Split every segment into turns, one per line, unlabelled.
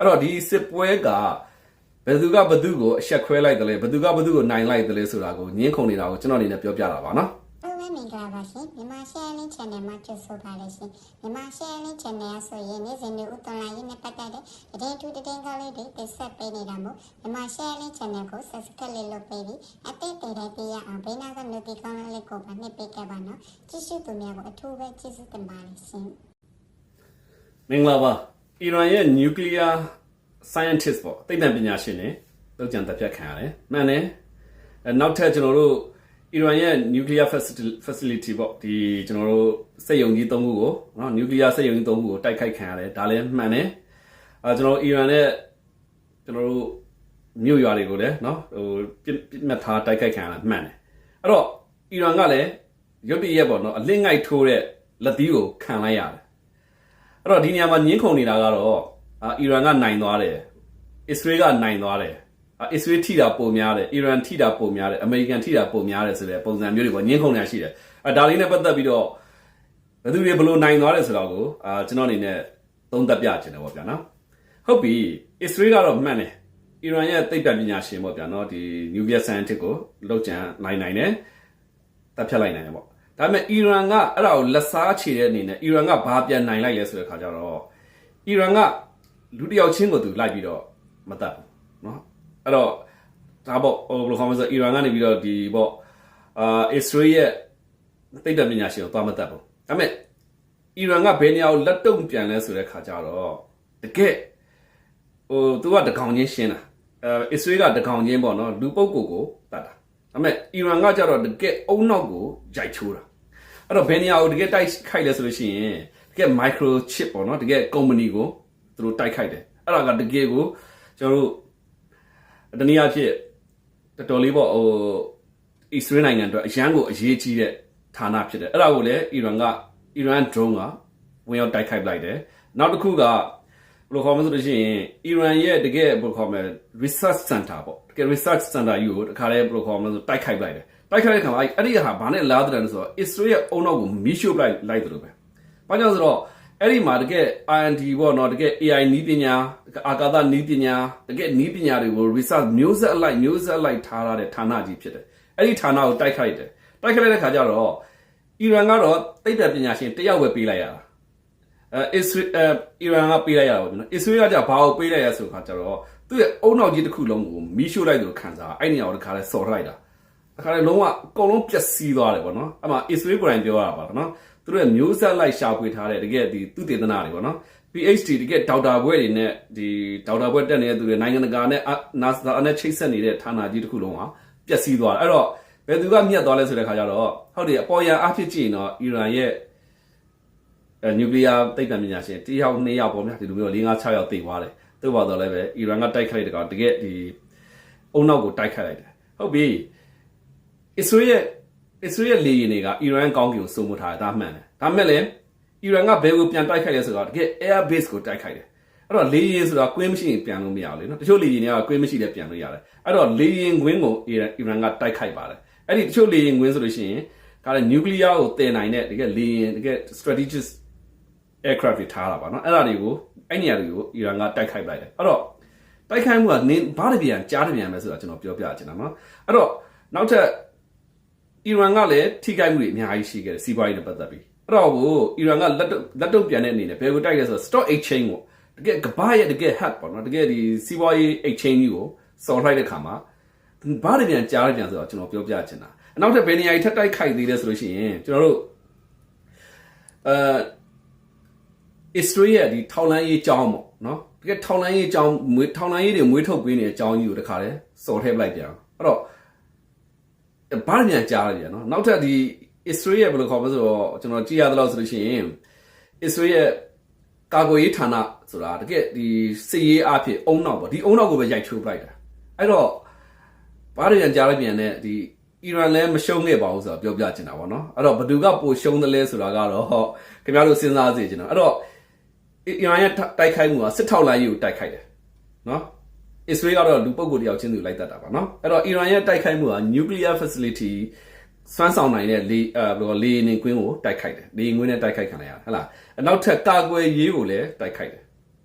အဲ့တော့ဒီစစ်ပွဲကဘယ်သူကဘသူကိုအဆက်ခွဲလိုက်တယ်လဲဘသူကဘသူကိုနိုင်လိုက်တယ်လဲဆိုတာကိုညင်းခုန်နေတာကိုကျွန်တော်အနေနဲ့ပြောပြတာပါနော်
မင်္ဂလာပါရှင်မြန်မာ sharing channel မှာကြိုဆိုပါရရှင်မြန်မာ sharing channel ဆိုရင်နေ့စဉ်နေ့ဥတလာရေးနဲ့ပတ်သက်တဲ့သတင်းထူးသတင်းကောင်းလေးတွေတင်ဆက်ပေးနေတာမို့မြန်မာ sharing channel ကို subscribe လုပ်ပေးပြီးအသစ်တွေသိရအောင်ဘေးနားက notification လေးကိုပါနှိပ်ပေးခဲ့ပါနော်ကြည့်ရှုသူများကိုအထူးပဲကျေးဇူးတင်ပါတယ်ရှင်မ
င်္ဂလာပါအီရန်ရဲ့ nuclear scientist ပေါ့သိပ္ပံပညာရှင်တွေလောက်ကျန်တက်ဖြတ်ခံရတယ်မှန်တယ်နောက်ထပ်ကျွန်တော်တို့အီရန်ရဲ့ nuclear facility ပေါ့ဒီကျွန်တော်တို့စက်ရုံကြီး၃ခုကိုနော် nuclear စက်ရုံကြီး၃ခုကိုတိုက်ခိုက်ခံရတယ်ဒါလည်းမှန်တယ်ကျွန်တော်အီရန်ရဲ့ကျွန်တော်တို့မြို့ရွာတွေကိုလည်းနော်ဟိုပြစ်မှတ်ထားတိုက်ခိုက်ခံရတာမှန်တယ်အဲ့တော့အီရန်ကလည်းရုတ်တရက်ပေါ့နော်အလစ်ငိုက်ထိုးတဲ့လက်သီးကိုခံလိုက်ရတယ်အဲ့တော့ဒီနေရာမှာညင်းခုန်နေတာကတော့အီရန်ကနိုင်သွားတယ်အစ္စရေးကနိုင်သွားတယ်အစ္စရေးထိတာပုံများတယ်အီရန်ထိတာပုံများတယ်အမေရိကန်ထိတာပုံများတယ်ဆိုတဲ့ပုံစံမျိုးတွေပေါ့ညင်းခုန်နေတာရှိတယ်ဒါလေးနဲ့ပတ်သက်ပြီးတော့ဘယ်သူတွေဘလို့နိုင်သွားတယ်ဆိုတော့ကိုကျွန်တော်အနေနဲ့သုံးသပ်ပြချင်တယ်ပေါ့ဗျာနော်ဟုတ်ပြီအစ္စရေးကတော့မှန်တယ်အီရန်ရဲ့သိပ္ပံပညာရှင်ပေါ့ဗျာနော်ဒီ nuclear scientist ကိုလောက်ကျန်နိုင်တယ်တပ်ဖြတ်လိုက်နိုင်တယ်ပေါ့ဒါပေမဲ့အီရန်ကအဲ့ဒါကိုလက်စားချေတဲ့အနေနဲ့အီရန်ကဘာပြန်နိုင်လိုက်လဲဆိုတဲ့ခါကျတော့အီရန်ကလူတစ်ယောက်ချင်းကိုသူလိုက်ပြီးတော့မတတ်ဘူးနော်အဲ့တော့ဒါပေါ့ဟိုဘယ်လိုခေါ်မလဲဆိုအီရန်ကနေပြီးတော့ဒီပေါ့အစ္စရေးရဲ့သိပ္ပံပညာရှင်ကိုသွားမတတ်ဘူးဒါပေမဲ့အီရန်ကဘယ်နေရာကိုလက်တုံပြန်လဲဆိုတဲ့ခါကျတော့တကယ်ဟိုသူကတကောင်ချင်းရှင်းတာအစ္စရေးကတကောင်ချင်းပေါ့နော်လူပုဂ္ဂိုလ်ကိုတတ်တာဒါပေမဲ့အီရန်ကကျတော့တကယ်အုံနောက်ကိုရိုက်ချိုးတာအဲ့တော့ဘယ်နေရာကိုတကယ်တိုက်ခိုက်လဲဆိုလို့ရှိရင်တကယ် microchip ပေါ့နော်တကယ် company ကိုသူတို့တိုက်ခိုက်တယ်အဲ့ဒါကတကယ်ကိုကျွန်တော်တို့တနည်းအားဖြင့်တော်တော်လေးပေါ့ဟိုအစ္စရေးနိုင်ငံအတွက်အရန်ကိုအရေးကြီးတဲ့ဌာနဖြစ်တယ်အဲ့ဒါကိုလည်းအီရန် drone ကဝင်ရောက်တိုက်ခိုက်လိုက်တယ်နောက်တစ်ခုကဘယ်လိုခေါ်မလဲဆိုလို့ရှိရင်အီရန်ရဲ့တကယ်ဘယ်လိုခေါ်မလဲ research center ပေါ့တကယ် research center ယူကိုတခါတည်းဘယ်လိုခေါ်မလဲဆိုတိုက်ခိုက်လိုက်တယ်တိုက်ခိုက်တဲ့ခါမှာအဲ့ဒီဟာဘာနဲ့လားတဲ့လဲဆိုတော့အစ္စရေးရဲ့အုံနောက်ကိုမီးရှို့လိုက်တယ်လို့ပဲဘာကြောင့်ဆိုတော့အဲ့ဒီမှာတကယ် R&D ပေါ့နော်တကယ် AI နည်းပညာအာကာသနည်းပညာတကယ်နည်းပညာတွေကို research မျိုးဆက်အလိုက်ထားတဲ့ဌာနကြီးဖြစ်တယ်အဲ့ဒီဌာနကိုတိုက်ခိုက်တယ်တိုက်ခိုက်လိုက်တဲ့ခါကျတော့အီရန်ကတော့သိပ္ပံပညာရှင်တယောက်ပဲပေးလိုက်ရတာအီရန်ကပေးလိုက်ရတာပေါ့နော်အစ္စရေးကじゃဘာကိုပေးလိုက်ရဆိုခါကျတော့သူ့ရဲ့အုံနောက်ကြီးတစ်ခုလုံးကိုမီးရှို့လိုက်လို့ခံစားအဲ့နေရာကိုတခါလဲစော်လိုက်တာတခါလဲလုံးဝအကုန်လုံးပျက်စီးသွားတယ်ပေါ့နော်အဲ့မှာအစ္စရေးကိုယ်တိုင်ပြောရတာပါနော်သူတို့ရဲ့မျိုးဆက်လိုက်ရှာဖွေထားတဲ့တကယ်ဒီသူတေသနာတွေပေါ့နော် PhD တကယ်ဒေါက်တာဘွဲ့တွေနဲ့ဒီဒေါက်တာဘွဲ့တက်နေတဲ့သူတွေနိုင်ငံတကာနဲ့ NASA နဲ့ချိတ်ဆက်နေတဲ့ဌာနကြီးတစ်ခုလုံးဟာပျက်စီးသွားတယ်အဲ့တော့ဘယ်သူကမြတ်သွားလဲဆိုတဲ့ခါကျတော့ဟုတ်တယ်အပေါ်ရန်အဖြစ်ကြည့်ရင်တော့အီရန်ရဲ့nuclear သိပ္ပံပညာရှင်1ယောက်2ယောက်ပေါ့ဗျာဒီလိုမျိုး4 5 6ယောက်သေသွားတယ်သို့ပါတော့လည်းပဲအီရန်ကတိုက်ခိုက်တဲ့ကောင်တကယ်ဒီအုံနောက်ကိုတိုက်ခိုက်လိုက်တယ်ဟုတ်ပြီအစ္စရေးရဲ့လေယာဉ်တွေကအီရန်ကောင်းကင်ကိုစုံမထားတာမှန်တယ်ဒါမဲ့လည်းအီရန်ကဘယ်ကိုပြန်တိုက်ခိုက်လဲဆိုတော့တကယ် air base ကိုတိုက်ခိုက်တယ်အဲ့တော့လေယာဉ်ဆိုတာကွင်းမရှိရင်ပြန်လို့မရဘူးလေနော်တချို့လေယာဉ်တွေကကွင်းမရှိလည်းပြန်လို့ရတယ်အဲ့တော့လေယာဉ်ကွင်းကိုအီရန်ကတိုက်ခိုက်ပါတယ်အဲ့ဒီတချို့လေယာဉ်ကွင်းဆိုလို့ရှိရင်ကလည်း nuclear ကိုတည်နိုင်တဲ့တကယ်လေယာဉ်တကယ် strategic aircraft တွေထားတာပါနော်အဲ့ဒါတွေကိုအဲ့နေရာတွေကိုအီရန်ကတိုက်ခိုက်လိုက်တယ်အဲ့တော့တိုက်ခိုက်မှုကဘာတပြန်ကြားတပြန်ပဲဆိုတာကျွန်တော်ပြောပြချင်တာနော်အဲ့တော့နောက်ထပ်အီရန်ကလည်းထိခိုက်မှုတွေအများကြီးရှိခဲ့တယ်စီးပွားရေးနဲ့ပတ်သက်ပြီးအဲ့တော့ကိုအီရန်ကလက်တုပ်ပြန်တဲ့အနေနဲ့ဘယ်ကိုတိုက်လဲဆိုတော့ stock exchange ကိုတကယ်ကမ္ဘာရဲ့တကယ် hack ပေါ့နော်တကယ်ဒီစီးပွားရေး exchange ကြီးကိုစော်လိုက်တဲ့ခါမှာဘာတပြန်ကြားတပြန်ဆိုတော့ကျွန်တော်ပြောပြချင်တာနောက်ထပ်ဘယ်နေရာကြီးထပ်တိုက်ခိုက်သေးလဲဆိုလို့ရှိရင်ကျွန်တော်တို့အစ္စရေးရဲ့ဒီထောက်လန်းရေးအကြောင်းပေါ့နော်တကယ်ထောက်လန်းရေးအကြောင်းထောက်လန်းရေးတွေမွေးထုတ်ပေးနေတဲ့အကြောင်းကြီးကိုတခါတည်းစော်ထည့်ပလိုက်ပြန်အဲ့တော့ဘာမှပြန်ကြားရပြန်နော်နောက်ထပ်ဒီအစ္စရေးရဲ့ဘယ်လိုခေါ်မလဲဆိုတော့ကျွန်တော်ကြည့်ရသလောက်ဆိုလို့ရှိရင်အစ္စရေးရဲ့ကာကွယ်ရေးဌာနဆိုတာတကယ်ဒီစစ်ရေးအဖြစ်အုံနောက်ပေါ့ဒီအုံနောက်ကိုပဲရိုက်ချိုးပလိုက်တာအဲ့တော့ဘာတွေပြန်ကြားလိုက်ပြန်တဲ့ဒီအီရန်လည်းမရှုံးခဲ့ပါဘူးဆိုတော့ပြောပြချင်တာပေါ့နော်အဲ့တော့ဘသူကပိုရှုံးတယ်လဲဆိုတာကတော့ခင်ဗျားတို့စဉ်းစားစေချင်တာအဲ့တော့အီရန်ရဲ့တိုက်ခိုက်မှုကစစ်ထောက်လိုင်းကြီးကိုတိုက်ခိုက်တယ်နော်အစ္စရေးကတော့လူပုဂ္ဂိုလ်တယောက်ချင်းသူလိုက်တတ်တာပါနော်အဲ့တော့အီရန်ရဲ့တိုက်ခိုက်မှုက nuclear facility စွမ်းဆောင်နိုင်တဲ့လေယာဉ်ကွင်းကိုတိုက်ခိုက်တယ်လေယာဉ်ကွင်းနဲ့တိုက်ခိုက်ခံလိုက်ရတယ်ဟုတ်လားနောက်ထပ်ကာကွယ်ရေးကိုလည်းတိုက်ခိုက်တယ်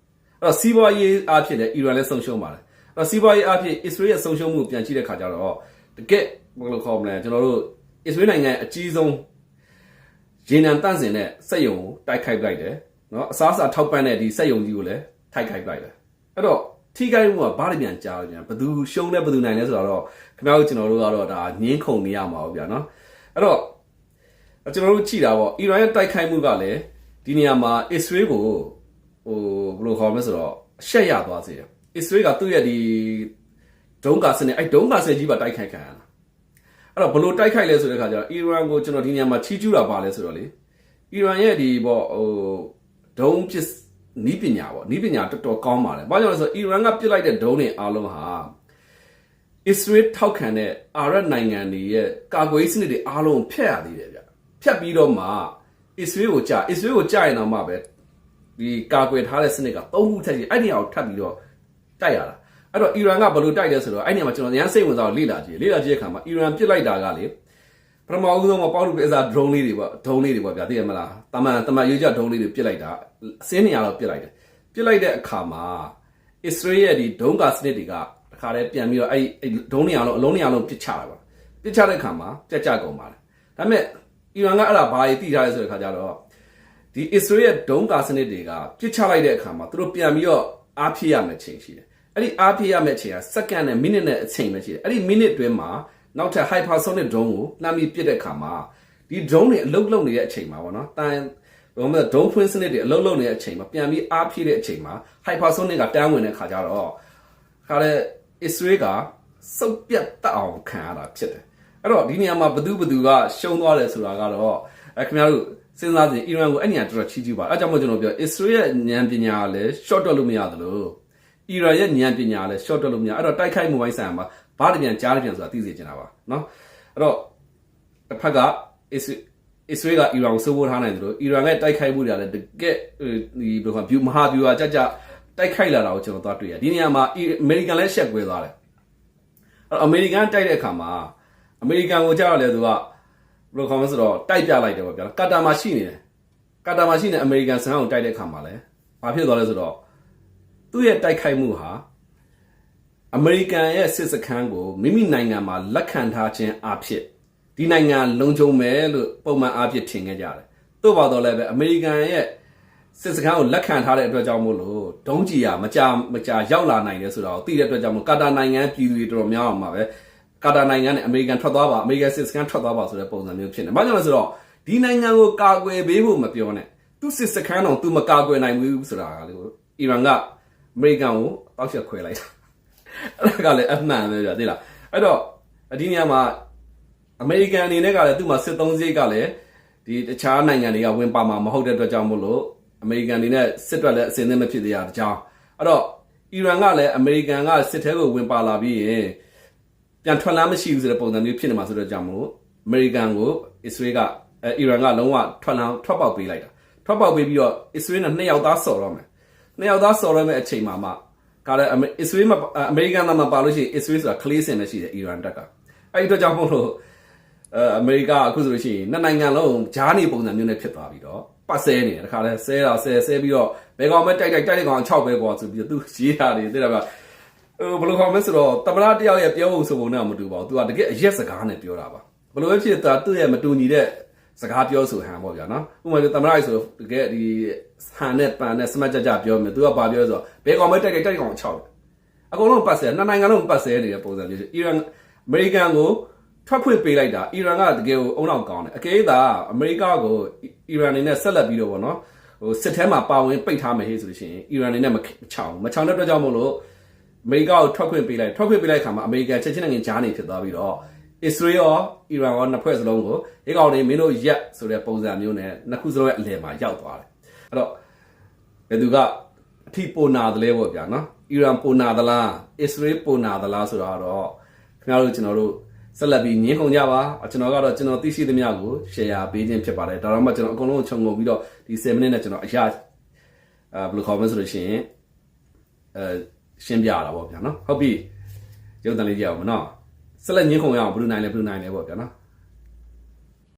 တော့စီးပွားရေးအားဖြင့်လည်းအီရန်လည်းဆုံးရှုံးပါတယ်အဲ့တော့စီးပွားရေးအားဖြင့်အစ္စရေးရဲ့ဆုံးရှုံးမှုပြန်ကြည့်တဲ့ခါကျတော့တကယ်ဘယ်လိုခေါ်မလဲကျွန်တော်တို့အစ္စရေးနိုင်ငံအကြီးဆုံးရေနံတန့်စင်တဲ့စက်ရုံကိုတိုက်ခိုက်လိုက်တယ်နော်အစားအစာထောက်ပံ့တဲ့ဒီစက်ရုံကြီးကိုလည်းထိုက်ခိုက်လိုက်တယ်အဲ့တော့ထိခိုက်မှုကဘာတွေပြန်ကြားလို့ပြန်ဘယ်သူရှုံးလဲဘယ်သူနိုင်လဲဆိုတော့ခင်ဗျားတို့ကျွန်တော်တို့ကတော့ဒါငင်းခုန်နေရမှာပေါ့ဗျာနော်အဲ့တော့ကျွန်တော်တို့ကြည့်တာပေါ့အီရန်ရဲ့တိုက်ခိုက်မှုကလည်းဒီနေရာမှာအစ္စရေးကိုဘယ်လိုခေါ်မလဲဆိုတော့အရှက်ရသွားစေတယ်အစ္စရေးကသူ့ရဲ့ဒီဒုံးကာစနစ်ဒုံးကာစနစ်ကြီးပါတိုက်ခိုက်ခံရတာအဲ့တော့ဘယ်လိုတိုက်ခိုက်လဲဆိုတဲ့ခါကျတော့အီရန်ကိုကျွန်တော်ဒီနေရာမှာချီးကျူးတာပါလဲဆိုတော့လေအီရန်ရဲ့ဒီပေါ့ဒုံးပစ်နီးပညာပေါ့နီးပညာတော်တော်ကောင်းပါတယ်ဘာကြောင့်လဲဆိုတော့အီရန်ကပစ်လိုက်တဲ့ဒုံးတွေအားလုံးဟာအစ္စရေးထောက်ခံတဲ့အာရပ်နိုင်ငံတွေရဲ့ကာကွယ်ရေးစနစ်တွေအားလုံးဖျက်ရသေးတယ်ဗျဖျက်ပြီးတော့မှအစ္စရေးကိုကြာရင်တော့မှပဲဒီကာကွယ်ထားတဲ့စနစ်က3ခုထက်ကြီးအဲ့ဒီအောင်ထပ်ပြီးတော့တိုက်ရတာအဲ့တော့အီရန်ကဘယ်လိုတိုက်လဲဆိုတော့အဲ့ဒီမှာကျွန်တော်ရမ်းစိတ်ဝင်စားလေ့လာကြည့်တဲ့အခါမှာအီရန်ပစ်လိုက်တာကလေပထမဦးဆုံးမှာပေါက်လို့ပြစား drone လေးတွေပေါ့ဗျာသိရမလားတမန်ရွေးကြ drone လေးတွေပစ်လိုက်တာအစင်းနေရတော့ပစ်လိုက်တယ်ပစ်လိုက်တဲ့အခါမှာအစ္စရေးရဲ့ဒီဒုံးကာစနစ်တွေကတခါတည်းပြန်ပြီးတော့အဲ့ဒုံးနေအောင်အလုံးနေအောင်ပစ်ချတာပါပစ်ချတဲ့အခါမှာကြက်ကြကုန်ပါတယ်ဒါပေမဲ့အီရန်ကအဲ့ဒါဘာတွေသိထားလဲဆိုတဲ့အခါကျတော့ဒီအစ္စရေးရဲ့ဒုံးကာစနစ်တွေကပစ်ချလိုက်တဲ့အခါမှာသူတို့ပြန်ပြီးတော့အားဖြည့်ရမယ့်ချိန်ရှိတယ်အဲ့ဒီအားဖြည့်ရမယ့်ချိန်ကစက္ကန့်နဲ့မိနစ်နဲ့အချိန်ပဲရှိတယ်အဲ့ဒီမိနစ်တွင်းမှာနောက်ထပ် hypersonic drone ကိုလှမ်းပြီးပစ်တဲ့အခါမှာဒီ drone တွေအလုတ်လုံနေတဲ့အချိန်မှာပေါ့နော်တန်ဘယ်လိုလဲ drone ဖွင့်စနစ်တွေအလုတ်လုံနေတဲ့အချိန်မှာပြန်ပြီးအားဖြည့်တဲ့အချိန်မှာ hypersonic ကတန်းဝင်တဲ့အခါကျတော့ခါတဲ့အစ္စရေးကစုပ်ပြတ်တက်အောင်ခံရတာဖြစ်တယ်အဲ့တော့ဒီနေရာမှာဘသူကရှုံးသွားတယ်ဆိုတာကတော့ခင်ဗျားတို့စဉ်းစားကြည့်အီရန်ကိုအဲ့နေရာတော်တော်ချီးကျူးပါအဲ့ကြောင့်မို့ကျွန်တော်ပြောအစ္စရေးရဲ့ဉာဏ်ပညာကလည်း short တွက်လို့မရသလိုအီရန်ရဲ့ဉာဏ်ပညာကလည်း short တွက်လို့မရအဲ့တော့တိုက်ခိုက်မှုပိုင်းဆိုင်ရာမှာဘာတပြန်ကြားတပြန်ဆိုတာသိစေချင်တာပါနော်အဲ့တော့တစ်ဖက်ကအစ္စရေးကအီရန်ကိုစိုးမိုးထားနိုင်တယ်လို့အီရန်ရဲ့တိုက်ခိုက်မှုတွေကလည်းတကယ်ဒီဘယ်လိုခေါ်မဟာဗျူဟာကြတိုက်ခိုက်လာတာကိုကျွန်တော်သွားတွေ့ရဒီနေရာမှာအမေရိကန်လည်းရှက်ကွဲသွားတယ်အဲ့အမေရိကန်တိုက်တဲ့အခါမှာအမေရိကန်ကိုကြောက်ရလဲသူကဘယ်လိုခေါ်မလဲဆိုတော့တိုက်ပြလိုက်တယ်ပေါ့ဗျာကာတာမှာရှိနေတယ်ကာတာမှာရှိနေအမေရိကန်စံအောင်တိုက်တဲ့အခါမှာလည်းဘာဖြစ်သွားလဲဆိုတော့သူ့ရဲ့တိုက်ခိုက်မှုဟာအမေရိကန်ရဲ့စစ်စခန်းကိုမိမိနိုင်ငံမှာလက်ခံထားခြင်းအဖြစ်ဒီနိုင်ငံလုံခြုံမယ်လို့ပုံမှန်အားဖြင့်ထင်ခဲ့ကြတယ်။သို့ပါတော့လည်းပဲအမေရိကန်ရဲ့စစ်စခန်းကိုလက်ခံထားတဲ့အတွက်ကြောင့်မို့လို့ဒုံးကြီးကမကြာရောက်လာနိုင်တယ်ဆိုတော့သိတဲ့အတွက်ကြောင့်မို့ကာတာနိုင်ငံပြည်သူတွေတော်တော်များအောင်မှာပဲကာတာနိုင်ငံနဲ့အမေရိကန်ထွက်သွားပါအမေရိကန်စစ်စခန်းထွက်သွားပါဆိုတဲ့ပုံစံမျိုးဖြစ်နေ။ဘာကြောင့်လဲဆိုတော့ဒီနိုင်ငံကိုကာကွယ်ပေးဖို့မပြောနဲ့သူစစ်စခန်းတော့သူမကာကွယ်နိုင်ဘူးဆိုတာကလေအီရန်ကအမေရိကန်ကိုတောက်ချက်ခွဲလိုက်တာအဲ့ဒါကလည်းအမှန်ပဲဗျာသိလားအဲ့တော့ဒီနေရာမှာအမေရိကန်အနေနဲ့ကလည်းသူ့မှာစစ်သုံးစရိတ်ကလည်းဒီတခြားနိုင်ငံတွေကဝင်ပါမှာမဟုတ်တဲ့အတွက်ကြောင့်မို့လို့အမေရိကန်အနေနဲ့စစ်တွက်လည်းအစင်းသင်းမဖြစ်သေးတဲ့အကြောင်းအဲ့တော့အီရန်ကလည်းအမေရိကန်ကစစ်ထဲကိုဝင်ပါလာပြီးရင်ပြန်ထွက်လာမရှိဘူးဆိုတဲ့ပုံစံမျိုးဖြစ်နေမှာဆိုတော့ကြောင့်မို့အမေရိကန်ကိုအစ္စရေးကအီရန်ကလုံးဝထွက်ပေါက်ပေးလိုက်တာထွက်ပေါက်ပေးပြီးတော့အစ္စရေးနဲ့2ယောက်သားဆော်တော့မယ်2ယောက်သားဆော်ရမယ့်အချိန်မှာမှကလည်းအစ္စရေးမှာအမေရိကန်သားမှာပါလို့ရှိရင်အစ္စရေးဆိုတာကလေးစင်နဲ့ရှိတယ်အီရန်တက်ကအဲ့ဒီအတွက်ကြောင့်မို့လို့အမေရိကအခုဆိုလို့ရှိရင်နှစ်နိုင်ငံလုံးဂျားနေပုံစံမျိုးနဲ့ဖြစ်သွားပြီးတော့ပတ်ဆဲနေတယ်တခါလဲဆဲပြီးတော့ဘယ်ကောင်ပဲတိုက်တဲ့ကောင်6ပဲကွာဆိုပြီးတော့သူရေးတာတွေသိတယ်ဗျဘယ်လိုခေါ်မလဲဆိုတော့တမနာတယောက်ရဲ့ပြောဖို့ဆိုပုံနဲ့မတူပါဘူးသူကတကယ်အရက်စကားနဲ့ပြောတာပါဘယ်လိုပဲဖြစ်တာသူ့ရဲ့မတူညီတဲ့စကားပြောဆိုဟန်ပေါ့ဗျာနော်ဥပမာတမနာဆိုတကယ်ဒီဟန်နဲ့ပန်နဲ့စမတ်ကြပြောမယ်သူကဘာပြောဆိုတော့ဘယ်ကောင်ပဲတိုက်ကောင်6အကုန်လုံးပတ်ဆဲနှစ်နိုင်ငံလုံးပတ်ဆဲနေတဲ့ပုံစံမျိုးအီရန်အမေရိကန်ကိုထွက်ခွင့်ပေးလိုက်တာအီရန်ကတကယ်ကိုအုံနောက်ကောင်းတယ်အကယ်သာအမေရိကကိုအီရန်အနေနဲ့ဆက်လက်ပြီးတော့ဗောနော်ဟိုစစ်ထဲမှာပါဝင်ပိတ်ထားမယ်ဟေ့ဆိုလို့ရှိရင်အီရန်အနေနဲ့မချောင်တဲ့အတွက်ကြောင့်မို့လို့အမေရိကကိုထွက်ခွင့်ပေးလိုက်ခါမှာအမေရိကန်ချက်ချင်းနိုင်ငံဂျားနေဖြစ်သွားပြီးတော့အစ္စရေးရောအီရန်ရောနှစ်ဖွဲ့စလုံးကိုဒီကောင်တွေမင်းတို့ရက်ဆိုတဲ့ပုံစံမျိုးနဲ့နှစ်ခုစလုံးရဲ့အလယ်မှာရောက်သွားတယ်အဲ့တော့ဘယ်သူကအထီးပိုနာတယ်လဲပေါ့ဗျာနော်အီရန်ပိုနာသလားအစ္စရေးပိုနာသလားဆိုတော့ခင်ဗျားတို့ကျွန်တော်တို့ဆက်လက်ပြီးညှင်းခုန်ကြပါကျွန်တော်ကတော့ကျွန်တော်သိရှိသမျှကို share ပေးခြင်းဖြစ်ပါတယ်ဒါတော့မှကျွန်တော်အကုန်လုံးခြုံငုံပြီးတော့ဒီ7 minute နဲ့ကျွန်တော်အရာဘယ်လိုခေါ်မလဲဆိုလို့ရှိရင်ရှင်းပြတာပေါ့ဗျာနော်ဟုတ်ပြီရုပ်သံလေးကြည့်အောင်မနော်ဆက်လက်ညှင်းခုန်ရအောင်ဘယ်လိုနိုင်လဲပေါ့ဗျာနော်